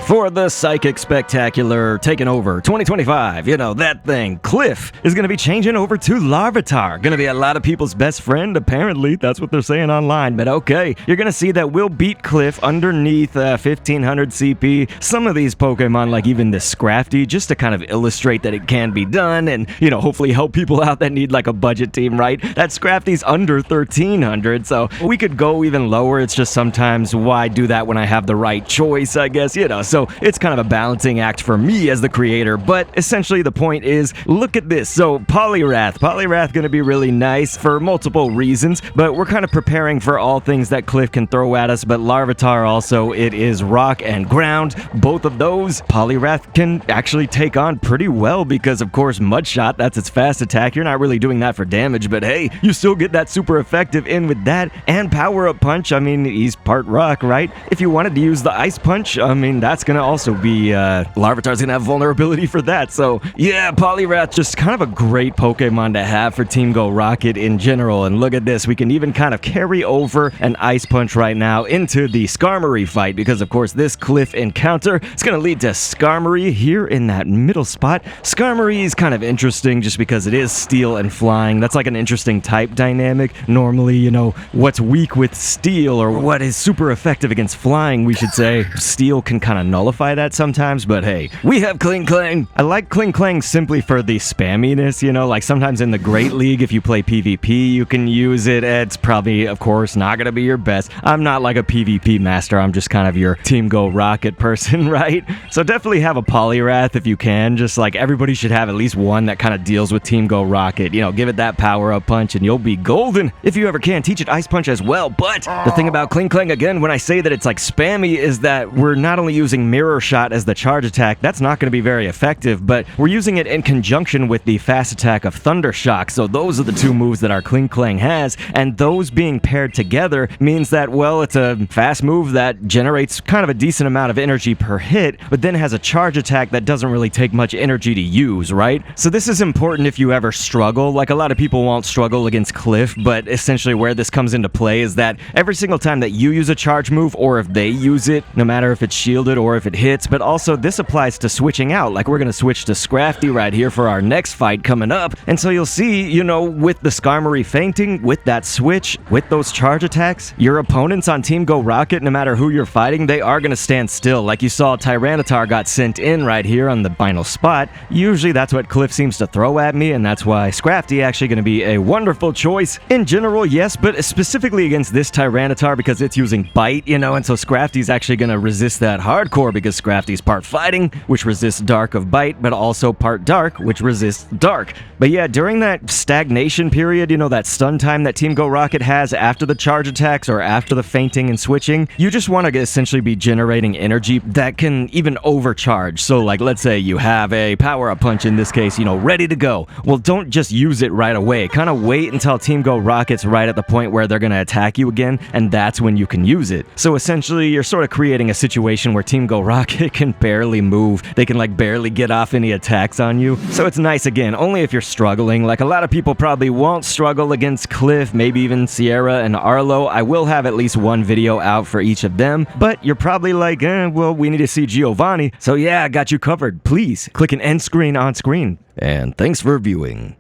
For the Psychic Spectacular taking over 2025, that thing, Cliff, is going to be changing over to Larvitar. Going to be a lot of people's best friend, apparently. That's what they're saying online. But okay, you're going to see that we'll beat Cliff underneath 1500 CP. Some of these Pokemon, like even this Scrafty, just to kind of illustrate that it can be done and, hopefully help people out that need like a budget team, right? That Scrafty's under 1300, so we could go even lower. It's just sometimes why do that when I have the right choice, I guess, So it's kind of a balancing act for me as the creator, but essentially the point is, look at this. So Poliwrath gonna be really nice for multiple reasons, but we're kind of preparing for all things that Cliff can throw at us, but Larvitar also, it is rock and ground. Both of those, Poliwrath can actually take on pretty well because, of course, Mud Shot, that's its fast attack. You're not really doing that for damage, but hey, you still get that super effective in with that, and Power Up Punch, I mean, he's part rock, right? If you wanted to use the Ice Punch, I mean, that's gonna also be, Larvitar's gonna have vulnerability for that, so yeah, Poliwrath, just kind of a great Pokemon to have for Team Go Rocket in general, and look at this, we can even kind of carry over an Ice Punch right now into the Skarmory fight, because of course this Cliff encounter is gonna lead to Skarmory here in that middle spot. Skarmory is kind of interesting just because it is steel and flying. That's like an interesting type dynamic. Normally, what's weak with steel, or what is super effective against flying, we should say. Steel can kind of nullify that sometimes, but hey, we have Kling Klang. I like Kling Klang simply for the spamminess, like sometimes in the Great League, if you play PvP, you can use it. It's probably, of course, not gonna be your best. I'm not like a PvP master, I'm just kind of your Team Go Rocket person, right? So definitely have a Poliwrath if you can. Just like everybody should have at least one that kind of deals with Team Go Rocket. Give it that Power Up Punch and you'll be golden. If you ever can, teach it Ice Punch as well. But the thing about Kling Klang, again, when I say that it's like spammy, is that we're not only using Mirror Shot as the charge attack, that's not going to be very effective, but we're using it in conjunction with the fast attack of Thunder Shock. So those are the two moves that our Kling Klang has, and those being paired together means that, well, it's a fast move that generates kind of a decent amount of energy per hit, but then has a charge attack that doesn't really take much energy to use, right? So this is important if you ever struggle. Like, a lot of people won't struggle against Cliff, but essentially where this comes into play is that every single time that you use a charge move, or if they use it, no matter if it's shielded or if it hits, but also this applies to switching out. Like, we're going to switch to Scrafty right here for our next fight coming up, and so you'll see, with the Skarmory fainting, with that switch, with those charge attacks, your opponents on Team Go Rocket, no matter who you're fighting, they are going to stand still. Like you saw, Tyranitar got sent in right here on the final spot. Usually that's what Cliff seems to throw at me, and that's why Scrafty actually going to be a wonderful choice. In general, yes, but specifically against this Tyranitar because it's using Bite, and so Scrafty's actually going to resist that hardcore because Scrafty's part fighting, which resists Dark of Bite, but also part Dark, which resists Dark. But yeah, during that stagnation period, that stun time that Team Go Rocket has after the charge attacks or after the fainting and switching, you just want to essentially be generating energy that can even overcharge. So like, let's say you have a Power Up Punch in this case, ready to go. Well, don't just use it right away. Kind of wait until Team Go Rocket's right at the point where they're going to attack you again, and that's when you can use it. So essentially, you're sort of creating a situation where Team Go Rocket can barely move. They can like barely get off any attacks on you. So it's nice, again, only if you're struggling. Like, a lot of people probably won't struggle against Cliff, maybe even Sierra and Arlo. I will have at least one video out for each of them, but you're probably like, well, we need to see Giovanni. So yeah, I got you covered. Please click an end screen on screen. And thanks for viewing.